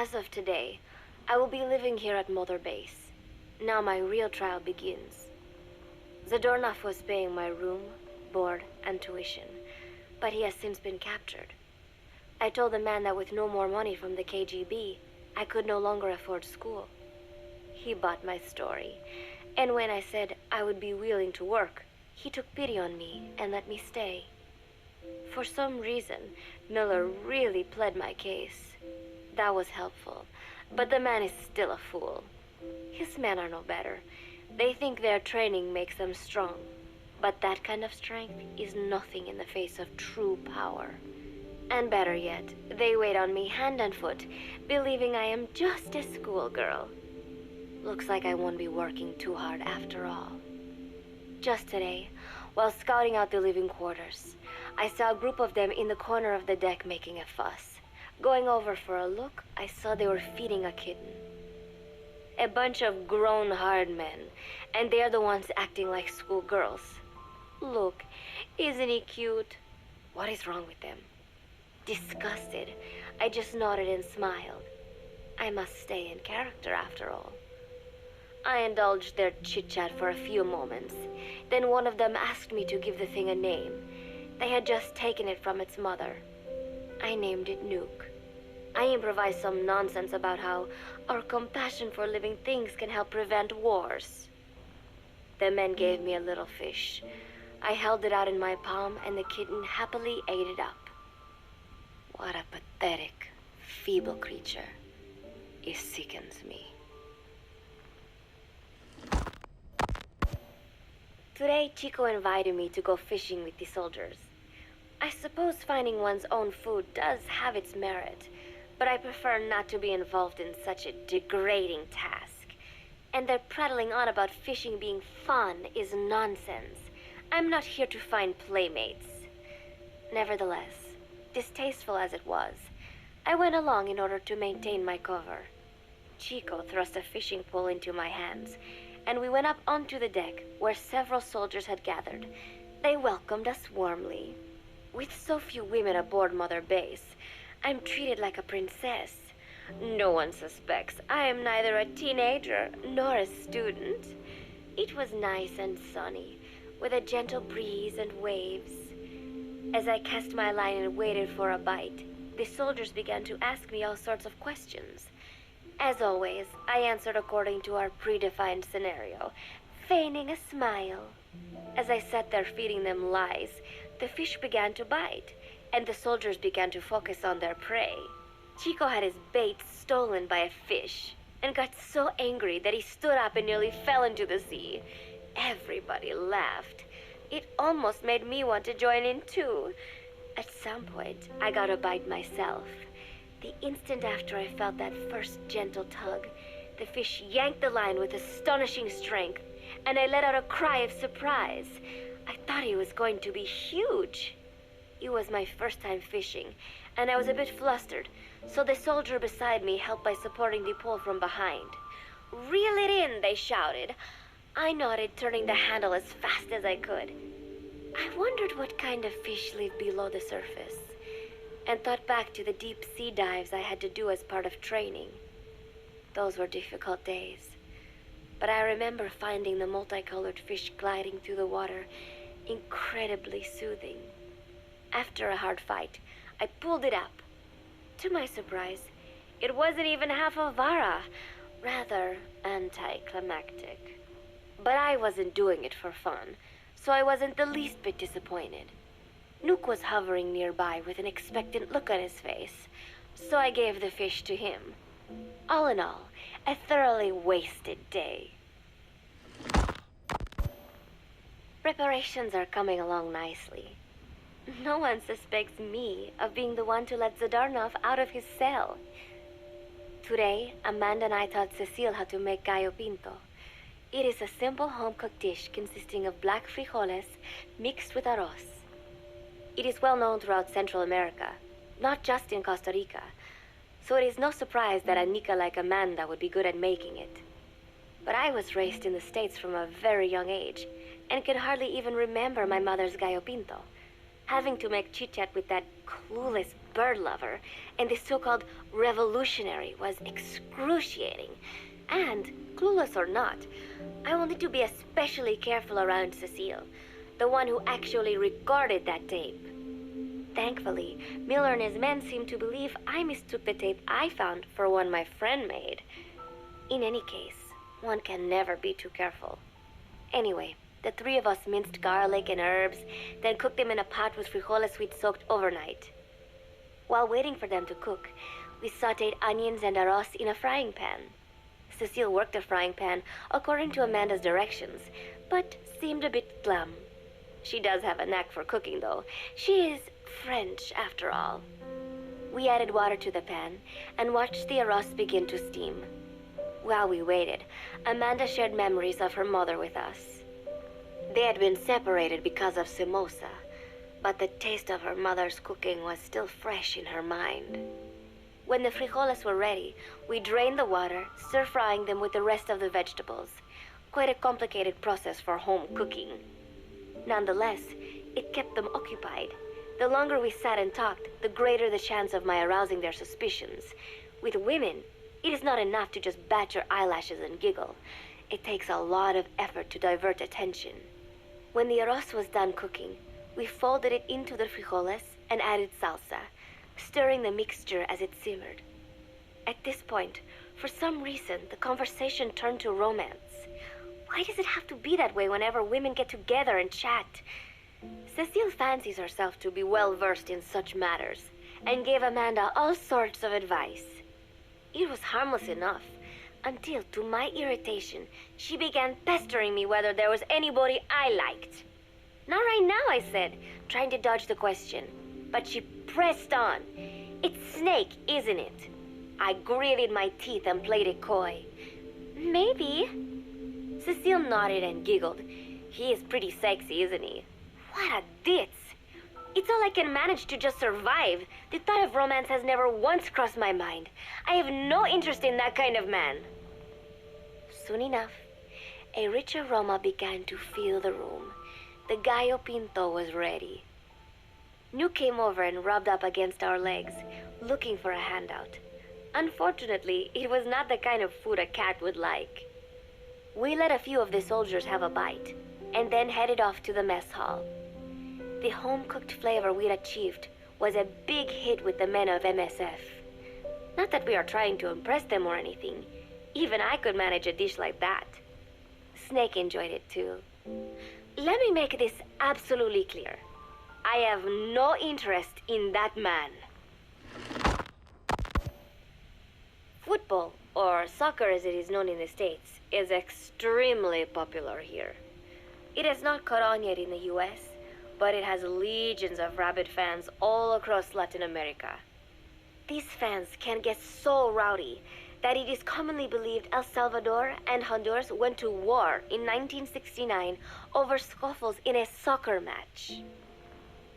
As of today, I will be living here at Mother Base. Now my real trial begins. Zadornov was paying my room, board, and tuition, but he has since been captured. I told the man that with no more money from the KGB, I could no longer afford school. He bought my story, and when I said I would be willing to work, he took pity on me and let me stay. For some reason, Miller really pled my case. That was helpful, but the man is still a fool. His men are no better. They think their training makes them strong, but that kind of strength is nothing in the face of true power. And better yet, they wait on me hand and foot, believing I am just a schoolgirl. Looks like I won't be working too hard after all. Just today, while scouting out the living quarters, I saw a group of them in the corner of the deck making a fuss. Going over for a look, I saw they were feeding a kitten. A bunch of grown hard men, and they're the ones acting like schoolgirls. Look, isn't he cute? What is wrong with them? Disgusted, I just nodded and smiled. I must stay in character after all. I indulged their chit-chat for a few moments. Then one of them asked me to give the thing a name. They had just taken it from its mother. I named it Nuke. I improvised some nonsense about how our compassion for living things can help prevent wars. The men gave me a little fish. I held it out in my palm and the kitten happily ate it up. What a pathetic, feeble creature. It sickens me. Today, Chico invited me to go fishing with the soldiers. I suppose finding one's own food does have its merit, but I prefer not to be involved in such a degrading task. And their prattling on about fishing being fun is nonsense. I'm not here to find playmates. Nevertheless, distasteful as it was, I went along in order to maintain my cover. Chico thrust a fishing pole into my hands, and we went up onto the deck where several soldiers had gathered. They welcomed us warmly. With so few women aboard Mother Base, I'm treated like a princess. No one suspects I am neither a teenager nor a student. It was nice and sunny, with a gentle breeze and waves. As I cast my line and waited for a bite, the soldiers began to ask me all sorts of questions. As always, I answered according to our predefined scenario, feigning a smile. As I sat there feeding them lies, the fish began to bite, and the soldiers began to focus on their prey. Chico had his bait stolen by a fish, and got so angry that he stood up and nearly fell into the sea. Everybody laughed. It almost made me want to join in too. At some point, I got a bite myself. The instant after I felt that first gentle tug, the fish yanked the line with astonishing strength, and I let out a cry of surprise. I thought he was going to be huge. It was my first time fishing, and I was a bit flustered, so the soldier beside me helped by supporting the pole from behind. "Reel it in," they shouted. I nodded, turning the handle as fast as I could. I wondered what kind of fish live below the surface, and thought back to the deep sea dives I had to do as part of training. Those were difficult days, but I remember finding the multicolored fish gliding through the water incredibly soothing. After a hard fight, I pulled it up. To my surprise, it wasn't even half a vara, rather anticlimactic. But I wasn't doing it for fun, so I wasn't the least bit disappointed. Nook was hovering nearby with an expectant look on his face, so I gave the fish to him. All in all, a thoroughly wasted day. Preparations are coming along nicely. No one suspects me of being the one to let Zadornov out of his cell. Today, Amanda and I taught Cecile how to make gallo pinto. It is a simple home-cooked dish consisting of black frijoles mixed with arroz. It is well known throughout Central America, not just in Costa Rica, so it is no surprise that a Nica like Amanda would be good at making it. But I was raised in the States from a very young age, and could hardly even remember my mother's gallo pinto, having to make chit-chat with that clueless bird lover and the so-called revolutionary was excruciating. And, clueless or not, I wanted to be especially careful around Cecile, the one who actually recorded that tape. Thankfully, Miller and his men seemed to believe I mistook the tape I found for one my friend made. In any case, one can never be too careful. Anyway, the three of us minced garlic and herbs, then cooked them in a pot with frijoles we'd soaked overnight. While waiting for them to cook, we sautéed onions and arroz in a frying pan. Cecile worked the frying pan according to Amanda's directions, but seemed a bit glum. She does have a knack for cooking, though. She is French, after all. We added water to the pan and watched the arroz begin to steam. While we waited, Amanda shared memories of her mother with us. They had been separated because of Simosa, but the taste of her mother's cooking was still fresh in her mind. When the frijoles were ready, we drained the water, stir-frying them with the rest of the vegetables. Quite a complicated process for home cooking. Nonetheless, it kept them occupied. The longer we sat and talked, the greater the chance of my arousing their suspicions. With women, it is not enough to just bat your eyelashes and giggle. It takes a lot of effort to divert attention. When the arroz was done cooking, we folded it into the frijoles and added salsa, stirring the mixture as it simmered. At this point, for some reason, the conversation turned to romance. Why does it have to be that way whenever women get together and chat? Cecile fancies herself to be well-versed in such matters, and gave Amanda all sorts of advice. It was harmless enough, until, to my irritation, she began pestering me whether there was anybody I liked. Not right now, I said, trying to dodge the question. But she pressed on. It's Snake, isn't it? I gritted my teeth and played it coy. Maybe. Cecile nodded and giggled. He is pretty sexy, isn't he? What a ditz! It's all I can manage to just survive. The thought of romance has never once crossed my mind. I have no interest in that kind of man. Soon enough, a rich aroma began to fill the room. The gallo pinto was ready. New came over and rubbed up against our legs, looking for a handout. Unfortunately, it was not the kind of food a cat would like. We let a few of the soldiers have a bite, and then headed off to the mess hall. The home-cooked flavor we'd achieved was a big hit with the men of MSF. Not that we are trying to impress them or anything. Even I could manage a dish like that. Snake enjoyed it too. Let me make this absolutely clear. I have no interest in that man. Football, or soccer as it is known in the States, is extremely popular here. It has not caught on yet in the US, but it has legions of rabid fans all across Latin America. These fans can get so rowdy that it is commonly believed El Salvador and Honduras went to war in 1969 over scuffles in a soccer match.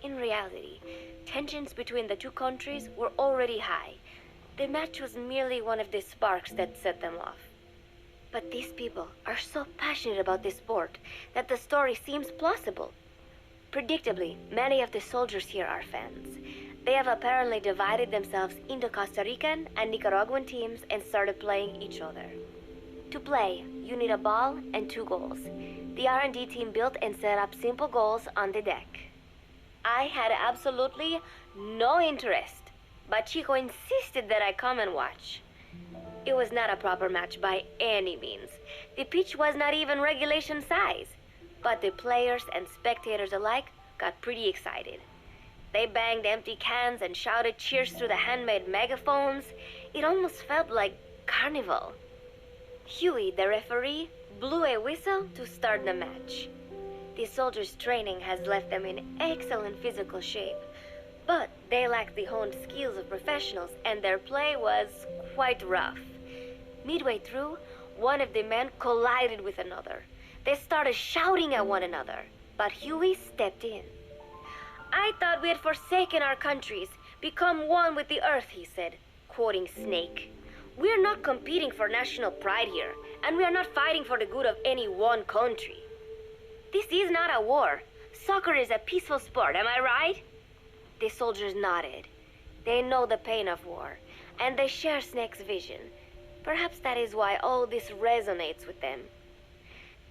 In reality, tensions between the two countries were already high. The match was merely one of the sparks that set them off. But these people are so passionate about this sport that the story seems plausible. Predictably, many of the soldiers here are fans. They have apparently divided themselves into Costa Rican and Nicaraguan teams and started playing each other. To play, you need a ball and 2 goals. The R&D team built and set up simple goals on the deck. I had absolutely no interest, but Chico insisted that I come and watch. It was not a proper match by any means. The pitch was not even regulation size, but the players and spectators alike got pretty excited. They banged empty cans and shouted cheers through the handmade megaphones. It almost felt like carnival. Huey, the referee, blew a whistle to start the match. The soldiers' training has left them in excellent physical shape, but they lacked the honed skills of professionals and their play was quite rough. Midway through, one of the men collided with another. They started shouting at one another, but Huey stepped in. I thought we had forsaken our countries, become one with the earth, he said, quoting Snake. We are not competing for national pride here, and we are not fighting for the good of any one country. This is not a war. Soccer is a peaceful sport, am I right? The soldiers nodded. They know the pain of war, and they share Snake's vision. Perhaps that is why all this resonates with them.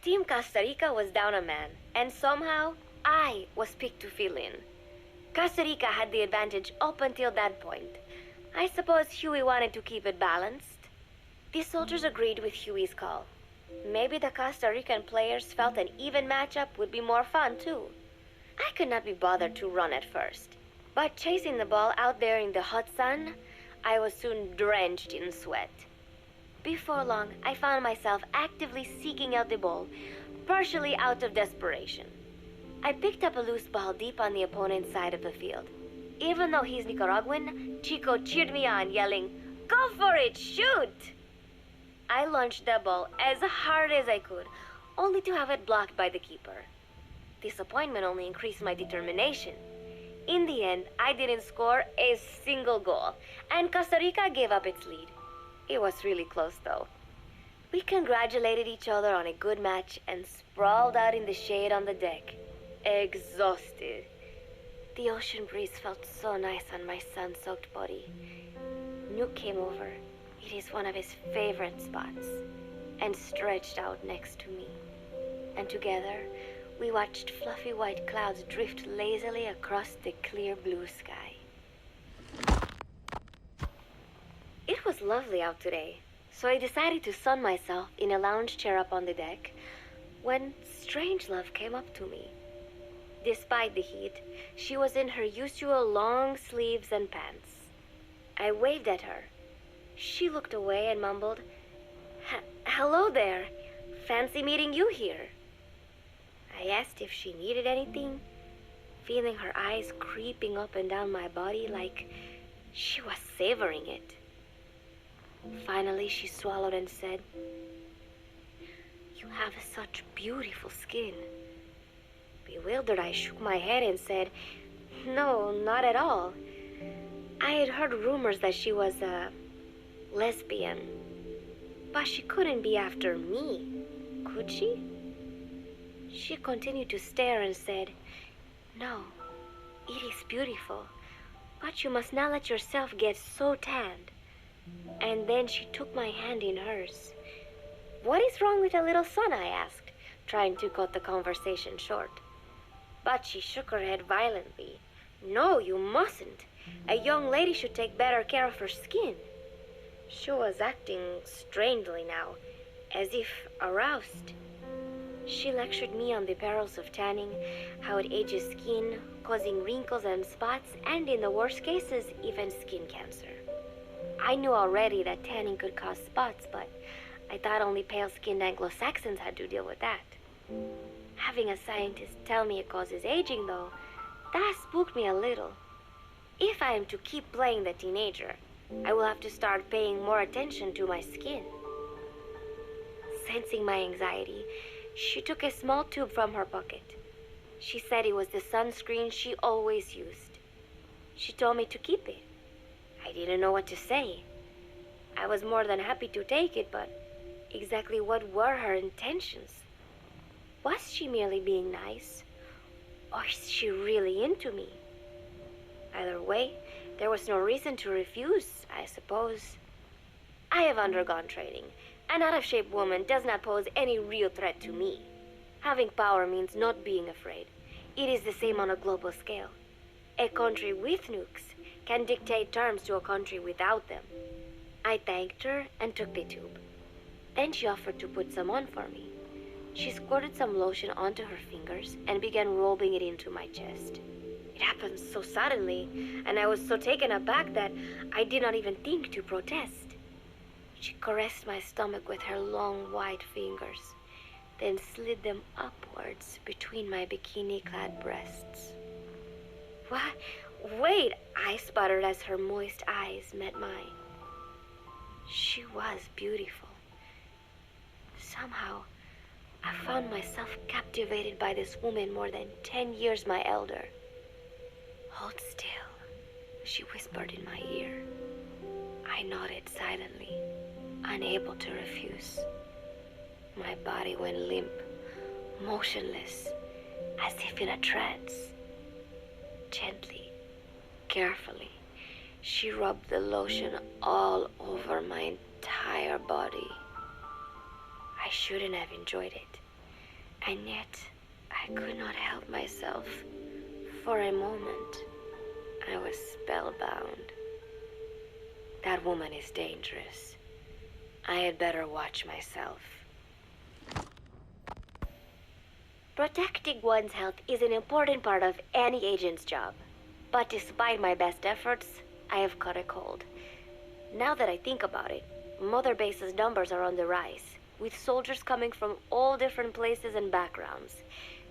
Team Costa Rica was down a man, and somehow I was picked to fill in. Costa Rica had the advantage up until that point. I suppose Huey wanted to keep it balanced. The soldiers agreed with Huey's call. Maybe the Costa Rican players felt an even matchup would be more fun too. I could not be bothered to run at first, but chasing the ball out there in the hot sun, I was soon drenched in sweat. Before long, I found myself actively seeking out the ball, partially out of desperation. I picked up a loose ball deep on the opponent's side of the field. Even though he's Nicaraguan, Chico cheered me on, yelling, "Go for it, shoot!" I launched the ball as hard as I could, only to have it blocked by the keeper. Disappointment only increased my determination. In the end, I didn't score a single goal, and Costa Rica gave up its lead. It was really close, though. We congratulated each other on a good match and sprawled out in the shade on the deck, exhausted. The ocean breeze felt so nice on my sun-soaked body. Nuke came over. It is one of his favorite spots, and stretched out next to me. And together, we watched fluffy white clouds drift lazily across the clear blue sky. It was lovely out today, so I decided to sun myself in a lounge chair up on the deck when Strangelove came up to me. Despite the heat, she was in her usual long sleeves and pants. I waved at her. She looked away and mumbled, "Hello there. Fancy meeting you here." I asked if she needed anything, feeling her eyes creeping up and down my body like she was savoring it. Finally, she swallowed and said, "You have such beautiful skin." Bewildered, I shook my head and said, "No, not at all. I had heard rumors that she was a lesbian, but she couldn't be after me, could she?" She continued to stare and said, "No, it is beautiful, but you must not let yourself get so tanned." And then she took my hand in hers. "What is wrong with a little sun?" I asked, trying to cut the conversation short. But she shook her head violently. "No, you mustn't. A young lady should take better care of her skin." She was acting strangely now, as if aroused. She lectured me on the perils of tanning, how it ages skin, causing wrinkles and spots, and in the worst cases, even skin cancer. I knew already that tanning could cause spots, but I thought only pale-skinned Anglo-Saxons had to deal with that. Having a scientist tell me it causes aging, though, that spooked me a little. If I am to keep playing the teenager, I will have to start paying more attention to my skin. Sensing my anxiety, she took a small tube from her pocket. She said it was the sunscreen she always used. She told me to keep it. I didn't know what to say. I was more than happy to take it, but exactly what were her intentions? Was she merely being nice? Or is she really into me? Either way, there was no reason to refuse, I suppose. I have undergone training. An out-of-shape woman does not pose any real threat to me. Having power means not being afraid. It is the same on a global scale. A country with nukes can dictate terms to a country without them. I thanked her and took the tube. Then she offered to put some on for me. She squirted some lotion onto her fingers and began rolling it into my chest. It happened so suddenly, and I was so taken aback that I did not even think to protest. She caressed my stomach with her long white fingers, then slid them upwards between my bikini-clad breasts. "What? Wait," I sputtered as her moist eyes met mine. She was beautiful. Somehow, I found myself captivated by this woman more than 10 years my elder. "Hold still," she whispered in my ear. I nodded silently, unable to refuse. My body went limp, motionless, as if in a trance. Gently, Carefully, she rubbed the lotion all over my entire body. I shouldn't have enjoyed it, and yet I could not help myself. For a moment, I was spellbound. That woman is dangerous. I had better watch myself. Protecting one's health is an important part of any agent's job. But despite my best efforts, I have caught a cold. Now that I think about it, Mother Base's numbers are on the rise, with soldiers coming from all different places and backgrounds.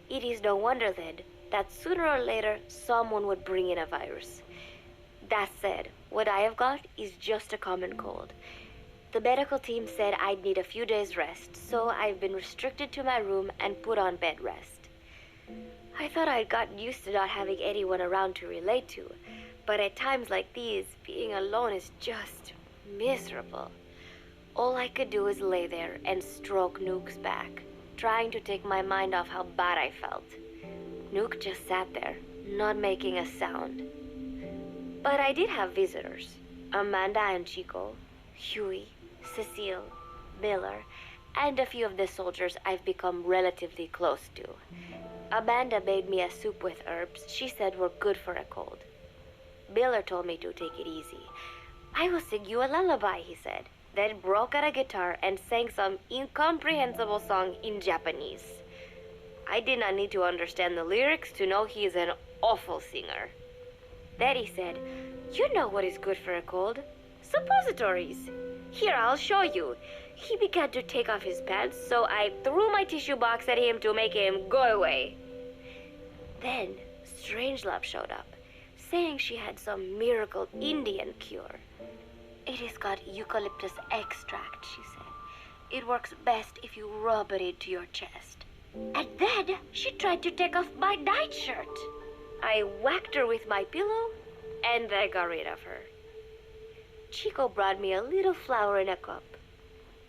It is no wonder then that sooner or later someone would bring in a virus. That said, what I have got is just a common cold. The medical team said I'd need a few days rest, so I've been restricted to my room and put on bed rest. I thought I'd gotten used to not having anyone around to relate to, but at times like these, being alone is just miserable. All I could do was lay there and stroke Nook's back, trying to take my mind off how bad I felt. Nook just sat there, not making a sound. But I did have visitors. Amanda and Chico, Huey, Cecile, Miller, and a few of the soldiers I've become relatively close to. Amanda made me a soup with herbs she said were good for a cold. Miller told me to take it easy. I will sing you a lullaby, he said, then broke out a guitar and sang some incomprehensible song in Japanese. I did not need to understand the lyrics to know he is an awful singer. Then he said, "You know what is good for a cold? Suppositories. Here, I'll show you." He began to take off his pants, so I threw my tissue box at him to make him go away. Then Strangelove showed up, saying she had some miracle Indian cure. "It has got eucalyptus extract," she said. "It works best if you rub it into your chest." And then she tried to take off my nightshirt. I whacked her with my pillow, and I got rid of her. Chico brought me a little flower in a cup.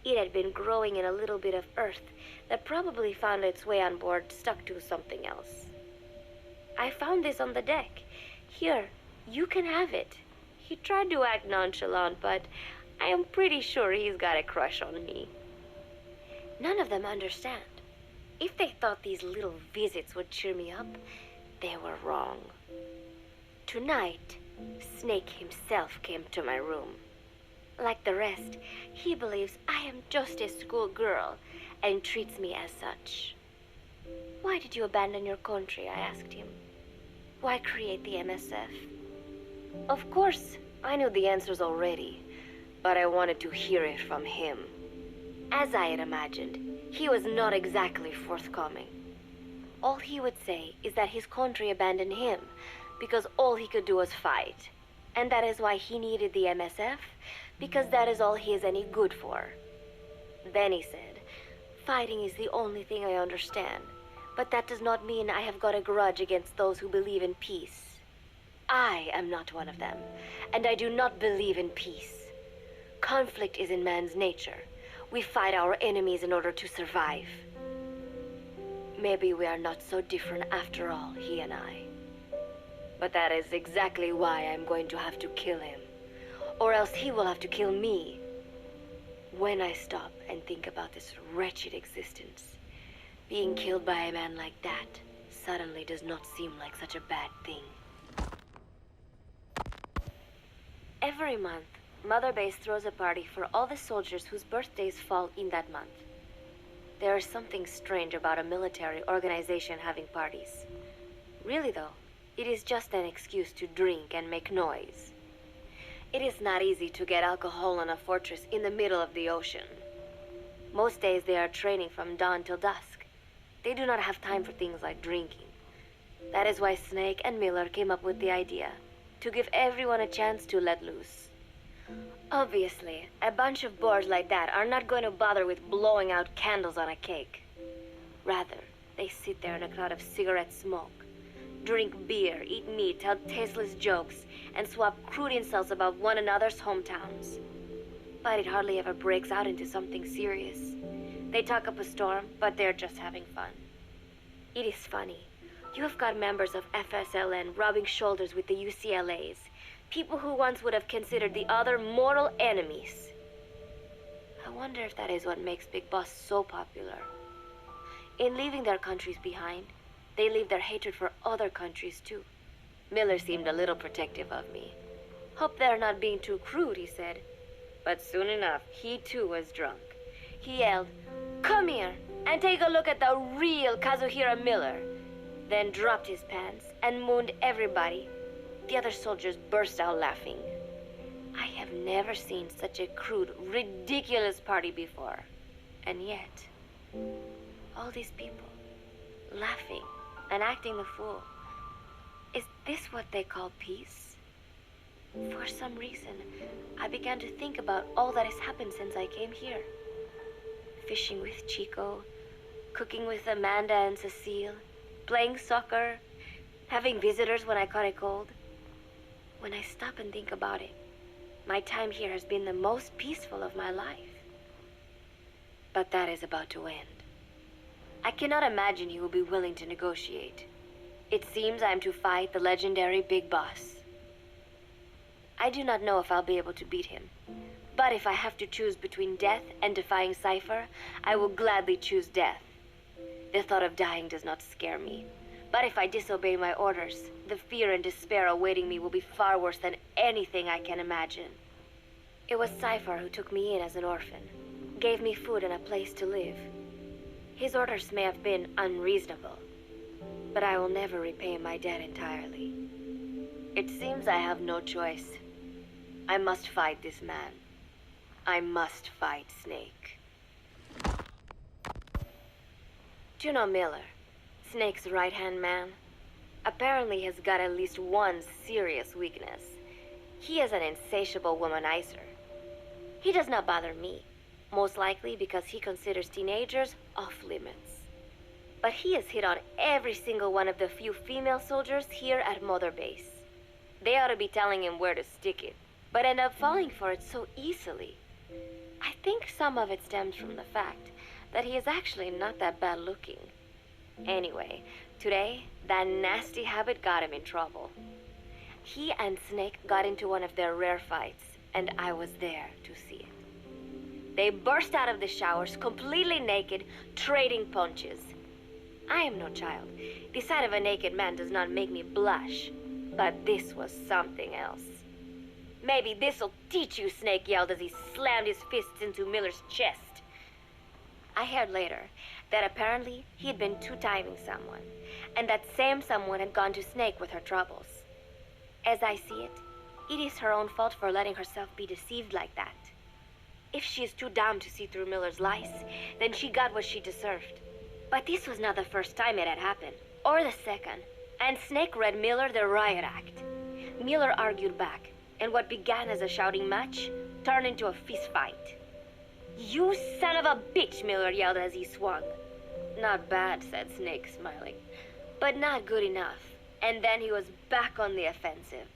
It had been growing in a little bit of earth that probably found its way on board, stuck to something else. "I found this on the deck. Here, you can have it." He tried to act nonchalant, but I am pretty sure he's got a crush on me. None of them understand. If they thought these little visits would cheer me up, they were wrong. Tonight, Snake himself came to my room. Like the rest, he believes I am just a schoolgirl and treats me as such. "Why did you abandon your country?" I asked him. "Why create the MSF?" Of course, I knew the answers already, but I wanted to hear it from him. As I had imagined, he was not exactly forthcoming. All he would say is that his country abandoned him because all he could do was fight, and that is why he needed the MSF, because that is all he is any good for. Then he said, "Fighting is the only thing I understand, but that does not mean I have got a grudge against those who believe in peace. I am not one of them, and I do not believe in peace. Conflict is in man's nature. We fight our enemies in order to survive." Maybe we are not so different after all, he and I. But that is exactly why I'm going to have to kill him, or else he will have to kill me. When I stop and think about this wretched existence, being killed by a man like that suddenly does not seem like such a bad thing. Every month, Mother Base throws a party for all the soldiers whose birthdays fall in that month. There is something strange about a military organization having parties. Really though, it is just an excuse to drink and make noise. It is not easy to get alcohol on a fortress in the middle of the ocean. Most days they are training from dawn till dusk. They do not have time for things like drinking. That is why Snake and Miller came up with the idea, to give everyone a chance to let loose. Obviously, a bunch of boors like that are not going to bother with blowing out candles on a cake. Rather, they sit there in a cloud of cigarette smoke, drink beer, eat meat, tell tasteless jokes, and swap crude insults about one another's hometowns. But it hardly ever breaks out into something serious. They talk up a storm, but they're just having fun. It is funny. You have got members of FSLN rubbing shoulders with the UCLAs, people who once would have considered the other mortal enemies. I wonder if that is what makes Big Boss so popular. In leaving their countries behind, they leave their hatred for other countries too. Miller seemed a little protective of me. Hope they're not being too crude, he said. But soon enough, he too was drunk. He yelled, "Come here and take a look at the real Kazuhira Miller," then dropped his pants and mooned everybody. The other soldiers burst out laughing. I have never seen such a crude, ridiculous party before. And yet, all these people, laughing and acting the fool. Is this what they call peace? For some reason, I began to think about all that has happened since I came here. Fishing with Chico, cooking with Amanda and Cecile, playing soccer, having visitors when I caught a cold. When I stop and think about it, my time here has been the most peaceful of my life. But that is about to end. I cannot imagine he will be willing to negotiate. It seems I am to fight the legendary Big Boss. I do not know if I'll be able to beat him. But if I have to choose between death and defying Cypher, I will gladly choose death. The thought of dying does not scare me. But if I disobey my orders, the fear and despair awaiting me will be far worse than anything I can imagine. It was Cypher who took me in as an orphan, gave me food and a place to live. His orders may have been unreasonable, but I will never repay my debt entirely. It seems I have no choice. I must fight this man. I must fight Snake. Juno Miller, Snake's right-hand man, apparently has got at least one serious weakness. He is an insatiable womanizer. He does not bother me, most likely because he considers teenagers off-limits. But he has hit on every single one of the few female soldiers here at Mother Base. They ought to be telling him where to stick it, but end up falling for it so easily. I think some of it stems from the fact that he is actually not that bad looking. Anyway, today, that nasty habit got him in trouble. He and Snake got into one of their rare fights, and I was there to see it. They burst out of the showers, completely naked, trading punches. I am no child. The sight of a naked man does not make me blush. But this was something else. "Maybe this'll teach you," Snake yelled as he slammed his fists into Miller's chest. I heard later that apparently he had been two-timing someone, and that same someone had gone to Snake with her troubles. As I see it, it is her own fault for letting herself be deceived like that. If she is too dumb to see through Miller's lies, then she got what she deserved. But this was not the first time it had happened, or the second, and Snake read Miller the riot act. Miller argued back, and what began as a shouting match turned into a fist fight. "You son of a bitch," Miller yelled as he swung. "Not bad," said Snake, smiling, "but not good enough." And then he was back on the offensive.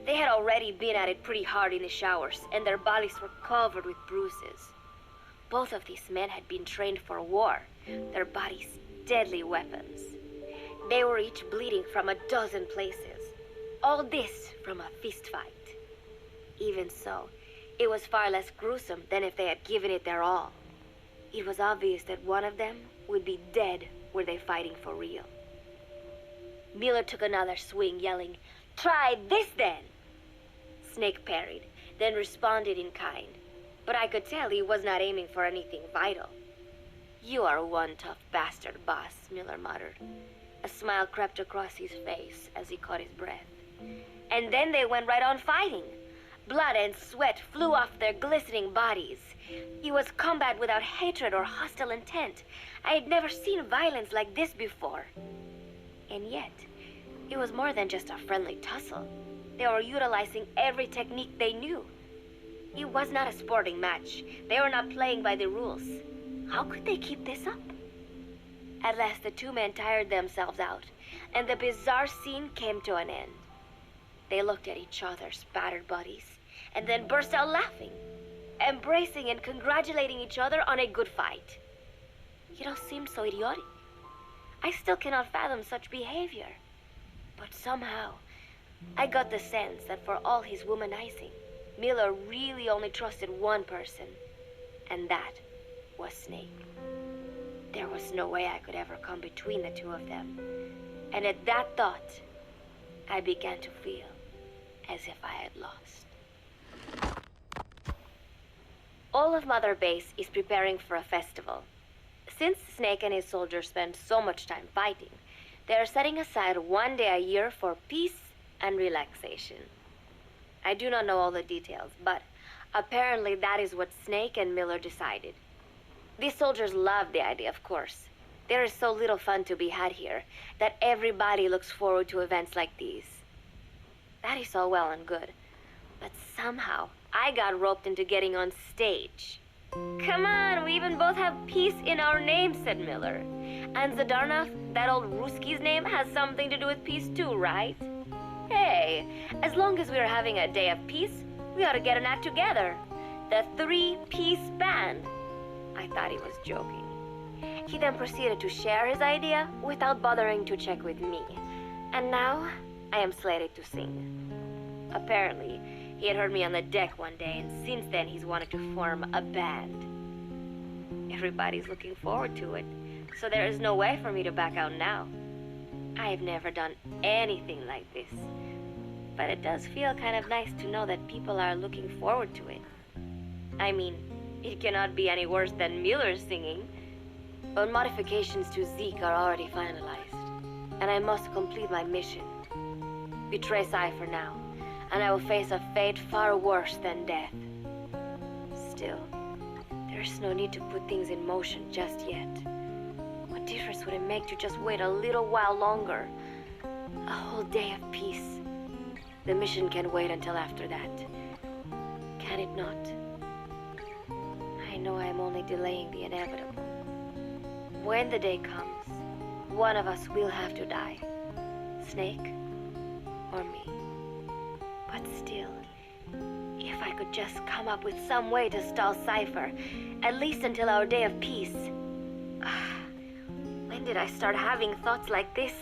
They had already been at it pretty hard in the showers, and their bodies were covered with bruises. Both of these men had been trained for war, their bodies deadly weapons. They were each bleeding from a dozen places. All this from a fist fight. Even so, it was far less gruesome than if they had given it their all. It was obvious that one of them would be dead were they fighting for real. Miller took another swing, yelling, "Try this then!" Snake parried, then responded in kind. But I could tell he was not aiming for anything vital. "You are one tough bastard, boss," Miller muttered. A smile crept across his face as he caught his breath. And then they went right on fighting. Blood and sweat flew off their glistening bodies. It was combat without hatred or hostile intent. I had never seen violence like this before. And yet, it was more than just a friendly tussle. They were utilizing every technique they knew. It was not a sporting match. They were not playing by the rules. How could they keep this up? At last, the two men tired themselves out, and the bizarre scene came to an end. They looked at each other's battered bodies, and then burst out laughing, embracing and congratulating each other on a good fight. It all seemed so idiotic. I still cannot fathom such behavior. But somehow, I got the sense that for all his womanizing, Miller really only trusted one person, and that was Snake. There was no way I could ever come between the two of them, and at that thought, I began to feel as if I had lost. All of Mother Base is preparing for a festival. Since Snake and his soldiers spend so much time fighting, they are setting aside one day a year for peace and relaxation. I do not know all the details, but apparently that is what Snake and Miller decided. These soldiers love the idea, of course. There is so little fun to be had here that everybody looks forward to events like these. That is all well and good, but somehow I got roped into getting on stage. Come on, we even both have peace in our names, said Miller. And Zadarnov, that old Ruski's name, has something to do with peace too, right? Hey, as long as we're having a day of peace, we ought to get an act together. The Three-Piece Band. I thought he was joking. He then proceeded to share his idea without bothering to check with me. And now, I am slated to sing. Apparently, he had heard me on the deck one day, and since then he's wanted to form a band. Everybody's looking forward to it, so there is no way for me to back out now. I've never done anything like this, but it does feel kind of nice to know that people are looking forward to it. I mean, it cannot be any worse than Miller's singing, but modifications to Zeke are already finalized, and I must complete my mission. Betray Cypher now, and I will face a fate far worse than death. Still, there's no need to put things in motion just yet. What difference would it make to just wait a little while longer? A whole day of peace. The mission can wait until after that. Can it not? I know I am only delaying the inevitable. When the day comes, one of us will have to die. Snake or me. But still, if I could just come up with some way to stall Cypher, at least until our day of peace. When did I start having thoughts like this?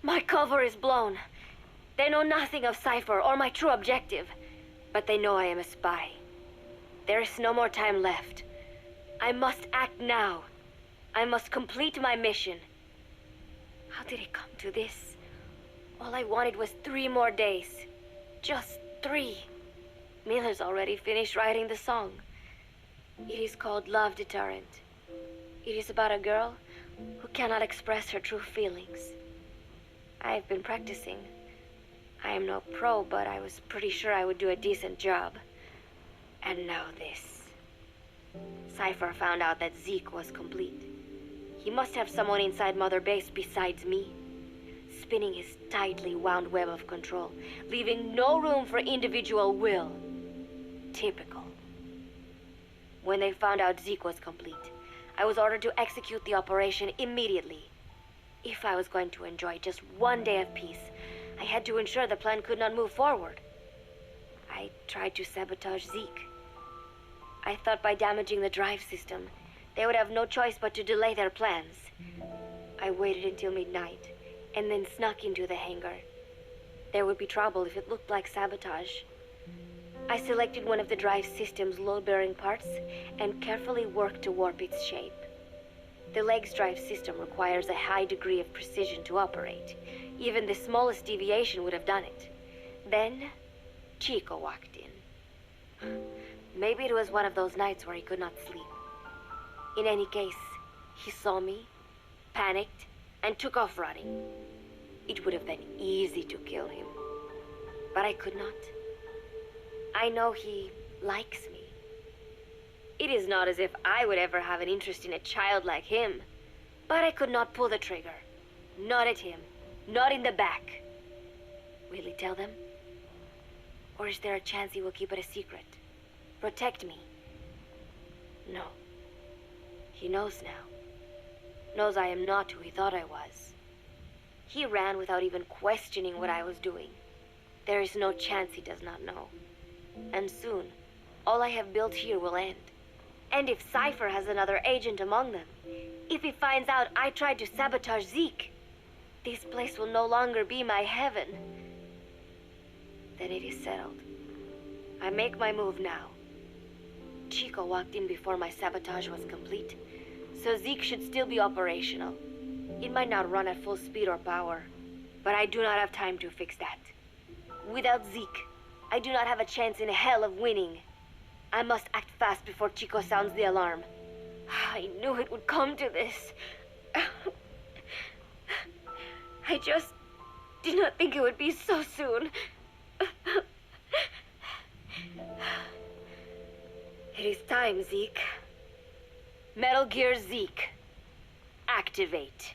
My cover is blown. They know nothing of Cypher or my true objective, but they know I am a spy. There is no more time left. I must act now. I must complete my mission. How did it come to this? All I wanted was 3 more days. Just 3. Miller's already finished writing the song. It is called Love Deterrent. It is about a girl who cannot express her true feelings. I have been practicing. I am no pro, but I was pretty sure I would do a decent job. And now this. Cypher found out that Zeke was complete. He must have someone inside Mother Base besides me, spinning his tightly wound web of control, leaving no room for individual will. Typical. When they found out Zeke was complete, I was ordered to execute the operation immediately. If I was going to enjoy just one day of peace, I had to ensure the plan could not move forward. I tried to sabotage Zeke. I thought by damaging the drive system, they would have no choice but to delay their plans. I waited until midnight, and then snuck into the hangar. There would be trouble if it looked like sabotage. I selected one of the drive system's load-bearing parts and carefully worked to warp its shape. The leg's drive system requires a high degree of precision to operate. Even the smallest deviation would have done it. Then, Chico walked in. Maybe it was one of those nights where he could not sleep. In any case, he saw me, panicked, and took off running. It would have been easy to kill him, but I could not. I know he likes me. It is not as if I would ever have an interest in a child like him, but I could not pull the trigger. Not at him, not in the back. Will he tell them? Or is there a chance he will keep it a secret? Protect me? No. He knows now. Knows I am not who he thought I was. He ran without even questioning what I was doing. There is no chance he does not know. And soon, all I have built here will end. And if Cypher has another agent among them, if he finds out I tried to sabotage Zeke, this place will no longer be my heaven. Then it is settled. I make my move now. Chico walked in before my sabotage was complete, so Zeke should still be operational. It might not run at full speed or power, but I do not have time to fix that. Without Zeke, I do not have a chance in hell of winning. I must act fast before Chico sounds the alarm. I knew it would come to this. I just did not think it would be so soon. It is time, Zeke. Metal Gear Zeke. Activate.